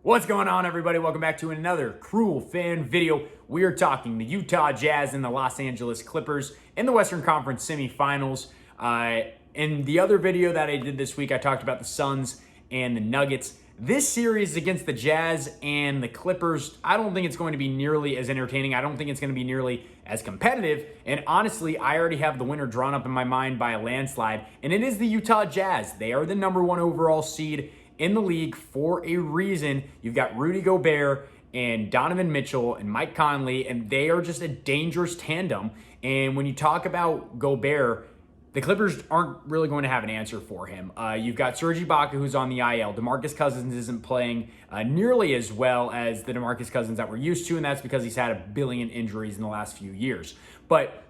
What's going on, everybody? Welcome back to another Cruel Fan video. We are talking the Utah Jazz and the Los Angeles Clippers in the Western Conference semifinals. In the other video that I did this week, I talked about the Suns and the Nuggets. This series against the Jazz and the Clippers, I don't think it's going to be nearly as entertaining. I don't think it's going to be nearly as competitive. And honestly, I already have the winner drawn up in my mind by a landslide, and it is the Utah Jazz. They are the #1 overall seed in the league for a reason. You've got Rudy Gobert and Donovan Mitchell and Mike Conley, and they are just a dangerous tandem. And when you talk about Gobert, the Clippers aren't really going to have an answer for him. You've got Serge Ibaka, who's on the IL. DeMarcus Cousins isn't playing nearly as well as the DeMarcus Cousins that we're used to, and that's because he's had a billion injuries in the last few years. But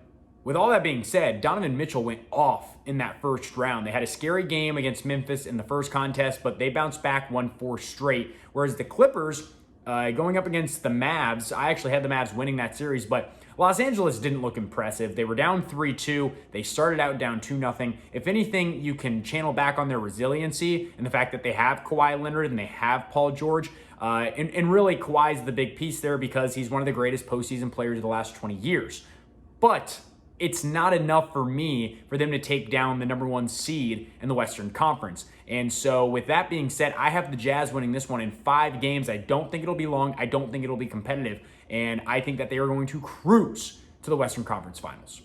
with all that being said, Donovan Mitchell went off in that first round. They had a scary game against Memphis in the first contest, but they bounced back, won 4 straight. Whereas the Clippers, going up against the Mavs, I actually had the Mavs winning that series, but Los Angeles didn't look impressive. They were down 3-2. They started out down 2-0. If anything, you can channel back on their resiliency and the fact that they have Kawhi Leonard and they have Paul George. And really, Kawhi's the big piece there because he's one of the greatest postseason players of the last 20 years. But it's not enough for me for them to take down the #1 seed in the Western Conference. And so with that being said, I have the Jazz winning this one in 5 games. I don't think it'll be long. I don't think it'll be competitive. And I think that they are going to cruise to the Western Conference Finals.